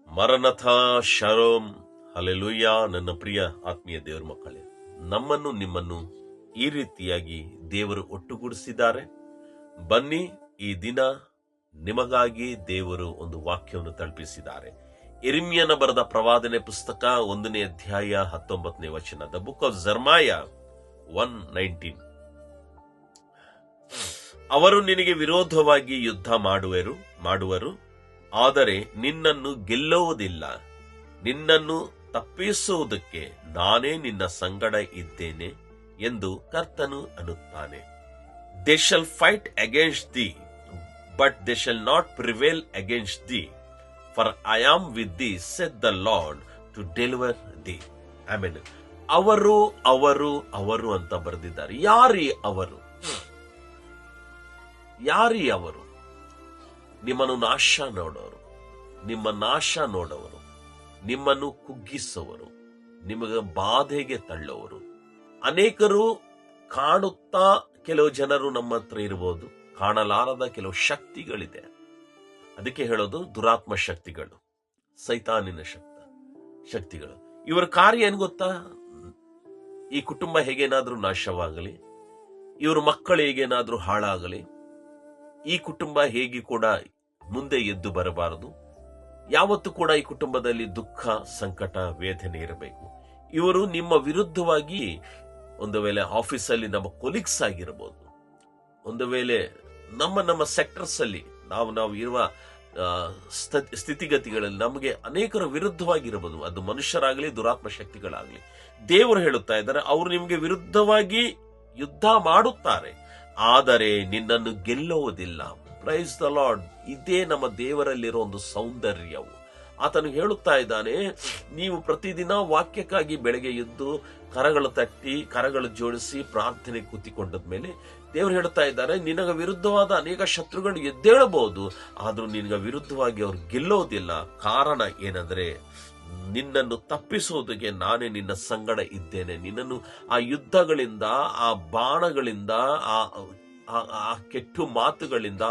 ಮರನಥ ಶರೋಮ್ hallelujah. ನನ್ನ ಪ್ರಿಯ ಆತ್ಮೀಯ ದೇವರ ಮಕ್ಕಳೇ, ನಮ್ಮನ್ನು ನಿಮ್ಮನ್ನು ಈ ರೀತಿಯಾಗಿ ದೇವರು ಒಟ್ಟುಗೂಡಿಸಿದ್ದಾರೆ. ಬನ್ನಿ, ಈ ದಿನ ನಿಮಗಾಗಿ ದೇವರು ಒಂದು ವಾಕ್ಯವನ್ನು ತಲುಪಿಸಿದ್ದಾರೆ. ಯೆರೆಮೀಯನ ಬರೆದ ಪ್ರವಾದನೆ ಪುಸ್ತಕ 1ನೇ ಅಧ್ಯಾಯ 19ನೇ ವಚನ. The book of Jeremiah 1:19. ಅವರು ನಿನಗೆ ವಿರೋಧವಾಗಿ ಯುದ್ಧ ಮಾಡುವರು, ಆದರೆ ನಿನ್ನನ್ನು ಗೆಲ್ಲುವುದಿಲ್ಲ. ನಿನ್ನನ್ನು ತಪ್ಪಿಸುವುದಕ್ಕೆ ನಾನೇ ನಿನ್ನ ಸಂಗಡ ಇದ್ದೇನೆ ಎಂದು ಕರ್ತನು ಅನ್ನುತ್ತಾನೆ. They shall fight against thee, but they shall not prevail against thee, for I am with thee, said the Lord, to deliver thee. Amen. ಅವರು ಅಂತ ಬರೆದಿದ್ದಾರೆ. ಯಾರೀ ಅವರು? ನಿಮ್ಮನ್ನು ನಿಮ್ಮ ನಾಶ ನೋಡೋರು, ನಿಮ್ಮನ್ನು ಕುಗ್ಗಿಸುವವರು, ನಿಮಗೆ ಬಾಧೆಗೆ ತಳ್ಳೋರು. ಅನೇಕರು ಕಾಣುತ್ತಾ ಕೆಲವು ಜನರು ನಮ್ಮ ಹತ್ರ ಇರಬಹುದು, ಕಾಣಲಾರದ ಕೆಲವು ಶಕ್ತಿಗಳಿದೆ. ಅದಕ್ಕೆ ಹೇಳೋದು ದುರಾತ್ಮ ಶಕ್ತಿಗಳು, ಸೈತಾನಿನ ಶಕ್ತಿಗಳು. ಇವರ ಕಾರ್ಯ ಏನ್ ಗೊತ್ತಾ? ಈ ಕುಟುಂಬ ಹೇಗೇನಾದ್ರೂ ನಾಶವಾಗಲಿ, ಇವ್ರ ಮಕ್ಕಳು ಹೇಗೇನಾದ್ರೂ ಹಾಳಾಗಲಿ, ಈ ಕುಟುಂಬ ಹೇಗೆ ಕೂಡ ಮುಂದೆ ಎದ್ದು ಬರಬಾರದು. ಯಾವತ್ತೂ ಕೂಡ ಈ ಕುಟುಂಬದಲ್ಲಿ ದುಃಖ, ಸಂಕಟ, ವೇದನೆ ಇರಬೇಕು. ಇವರು ನಿಮ್ಮ ವಿರುದ್ಧವಾಗಿ, ಒಂದು ವೇಳೆ ಆಫೀಸಲ್ಲಿ ನಮ್ಮ ಕೊಲೀಗ್ಸ್ ಆಗಿರಬಹುದು, ಒಂದು ವೇಳೆ ನಮ್ಮ ಸೆಕ್ಟರ್ಸ್ ಅಲ್ಲಿ ನಾವು ಇರುವ ಸ್ಥಿತಿಗತಿಗಳಲ್ಲಿ ನಮಗೆ ಅನೇಕರ ವಿರುದ್ಧವಾಗಿರಬಹುದು. ಅದು ಮನುಷ್ಯರಾಗಲಿ, ದುರಾತ್ಮ ಶಕ್ತಿಗಳಾಗಲಿ. ದೇವರು ಹೇಳುತ್ತಾ ಇದ್ದಾರೆ, ಅವರು ನಿಮಗೆ ವಿರುದ್ಧವಾಗಿ ಯುದ್ಧ ಮಾಡುತ್ತಾರೆ, ಆದರೆ ನಿನ್ನನ್ನು ಗೆಲ್ಲುವುದಿಲ್ಲ. Price the lord. ಇದೇ ನಮ್ಮ ದೇವರಲ್ಲಿರೋ ಒಂದು ಸೌಂದರ್ಯವು. ಆತನು ಹೇಳುತ್ತಾ ಇದ್ದಾನೆ, ನೀವು ಪ್ರತಿದಿನ ವಾಕ್ಯಕ್ಕಾಗಿ ಬೆಳಗ್ಗೆ ಎದ್ದು ಕರಗಳು ತಟ್ಟಿ, ಕರಗಳು ಜೋಡಿಸಿ ಪ್ರಾರ್ಥನೆ ಕೂತಿಕೊಂಡದ ಮೇಲೆ ದೇವರು ಹೇಳುತ್ತಾ ಇದ್ದಾರೆ, ನಿನಗ ವಿರುದ್ಧವಾದ ಅನೇಕ ಶತ್ರುಗಳು ಎದ್ದೇಳಬಹುದು, ಆದ್ರೂ ನಿನಗ ವಿರುದ್ಧವಾಗಿ ಅವ್ರು ಗೆಲ್ಲೋದಿಲ್ಲ. ಕಾರಣ ಏನಂದ್ರೆ, ನಿನ್ನನ್ನು ತಪ್ಪಿಸುವುದಕ್ಕೆ ನಾನೇ ನಿನ್ನ ಸಂಗಡ ಇದ್ದೇನೆ. ನಿನ್ನನ್ನು ಆ ಯುದ್ಧಗಳಿಂದ, ಆ ಬಾಣಗಳಿಂದ, ಆ ಕೆಟ್ಟು ಮಾತುಗಳಿಂದ,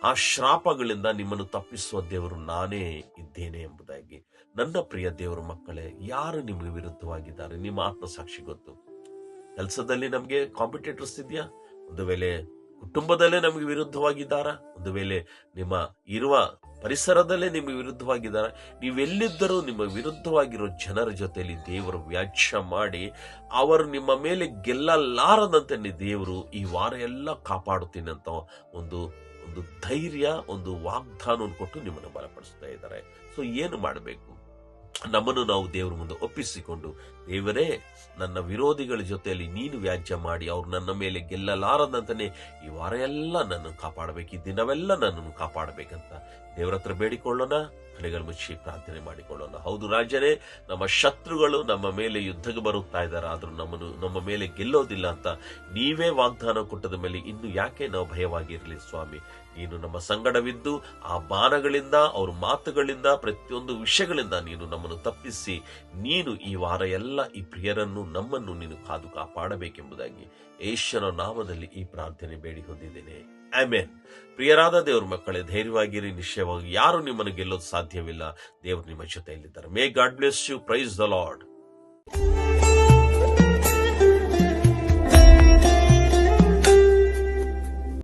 ಆ ಶ್ರಾಪಗಳಿಂದ ನಿಮ್ಮನ್ನು ತಪ್ಪಿಸುವ ದೇವರು ನಾನೇ ಇದ್ದೇನೆ ಎಂಬುದಾಗಿ. ನನ್ನ ಪ್ರಿಯ ದೇವರ ಮಕ್ಕಳೇ, ಯಾರು ನಿಮಗೆ ವಿರುದ್ಧವಾಗಿದ್ದಾರೆ? ನಿಮ್ಮ ಆತ್ಮಸಾಕ್ಷಿ ಗೊತ್ತು. ಕೆಲಸದಲ್ಲಿ ನಮಗೆ ಕಾಂಪಿಟೇಟರ್ಸ್ ಇದೆಯಾ? ಒಂದು ವೇಳೆ ಕುಟುಂಬದಲ್ಲೇ ನಮಗೆ ವಿರುದ್ಧವಾಗಿದ್ದಾರಾ? ಒಂದು ವೇಳೆ ನಿಮ್ಮ ಇರುವ ಪರಿಸರದಲ್ಲೇ ನಿಮಗೆ ವಿರುದ್ಧವಾಗಿದ್ದಾರೆ. ನೀವೆಲ್ಲಿದ್ದರೂ ನಿಮ್ಮ ವಿರುದ್ಧವಾಗಿರೋ ಜನರ ಜೊತೆಯಲ್ಲಿ ದೇವರು ವ್ಯಾಜ್ಯ ಮಾಡಿ ಅವರು ನಿಮ್ಮ ಮೇಲೆ ಗೆಲ್ಲಲಾರದಂತೆ ದೇವರು ಈ ವಾರ ಎಲ್ಲ ಕಾಪಾಡುತ್ತೀನಿ ಅಂತ ಒಂದು ಧೈರ್ಯ, ಒಂದು ವಾಗ್ದಾನವನ್ನು ಕೊಟ್ಟು ನಿಮ್ಮನ್ನು ಬಲಪಡಿಸ್ತಾ ಇದ್ದಾರೆ. ಸೊ ಏನು ಮಾಡಬೇಕು? ನಮ್ಮನ್ನು ನಾವು ದೇವರ ಮುಂದೆ ಒಪ್ಪಿಸಿಕೊಂಡು, ದೇವರೇ, ನನ್ನ ವಿರೋಧಿಗಳ ಜೊತೆಯಲ್ಲಿ ನೀನು ವ್ಯಾಜ್ಯ ಮಾಡಿ ಅವ್ರು ನನ್ನ ಮೇಲೆ ಗೆಲ್ಲಲಾರದಂತಾನೆ ಈ ವಾರ ಎಲ್ಲ ನನ್ನನ್ನು ಕಾಪಾಡಬೇಕು, ಈ ದಿನವೆಲ್ಲ ನನ್ನನ್ನು ಕಾಪಾಡಬೇಕಂತ ದೇವರ ಹತ್ರ ಬೇಡಿಕೊಳ್ಳೋಣ. ಕಣ್ಣುಗಳು ಮುಚ್ಚಿ ಪ್ರಾರ್ಥನೆ ಮಾಡಿಕೊಳ್ಳೋಣ. ಹೌದು ರಾಜನೇ, ನಮ್ಮ ಶತ್ರುಗಳು ನಮ್ಮ ಮೇಲೆ ಯುದ್ಧಕ್ಕೆ ಬರುತ್ತಾ ಇದ್ದಾರೆ, ಆದ್ರೂ ನಮ್ಮ ಮೇಲೆ ಗೆಲ್ಲೋದಿಲ್ಲ ಅಂತ ನೀವೇ ವಾಗ್ದಾನ ಕೊಟ್ಟದ ಮೇಲೆ ಇನ್ನು ಯಾಕೆ ನಾವು ಭಯವಾಗಿರಲಿ ಸ್ವಾಮಿ? ನೀನು ನಮ್ಮ ಸಂಗಡವಿದ್ದು ಆ ಬಾಣಗಳಿಂದ, ಅವ್ರ ಮಾತುಗಳಿಂದ, ಪ್ರತಿಯೊಂದು ವಿಷಯಗಳಿಂದ ನೀನು ನಮ್ಮನ್ನು ತಪ್ಪಿಸಿ, ನೀನು ಈ ವಾರ ಎಲ್ಲ ಈ ಪ್ರಿಯರನ್ನು, ನಮ್ಮನ್ನು ನೀನು ಕಾದು ಕಾಪಾಡಬೇಕೆಂಬುದಾಗಿ ಯೇಸುವಿನ ನಾಮದಲ್ಲಿ ಈ ಪ್ರಾರ್ಥನೆ ಬೇಡಿ ಹೊಂದಿದ್ದೇನೆ. ಆಮೆನ್. ಪ್ರಿಯರಾದ ದೇವ್ರ ಮಕ್ಕಳೇ, ಧೈರ್ಯವಾಗಿರಿ, ನಿಶ್ಚಯವಾಗಿ ಯಾರು ನಿಮ್ಮನ್ನು ಗೆಲ್ಲೋದು ಸಾಧ್ಯವಿಲ್ಲ. ದೇವರು ನಿಮ್ಮ ಜೊತೆಯಲ್ಲಿದ್ದಾರೆ. May God bless you. Praise the lord.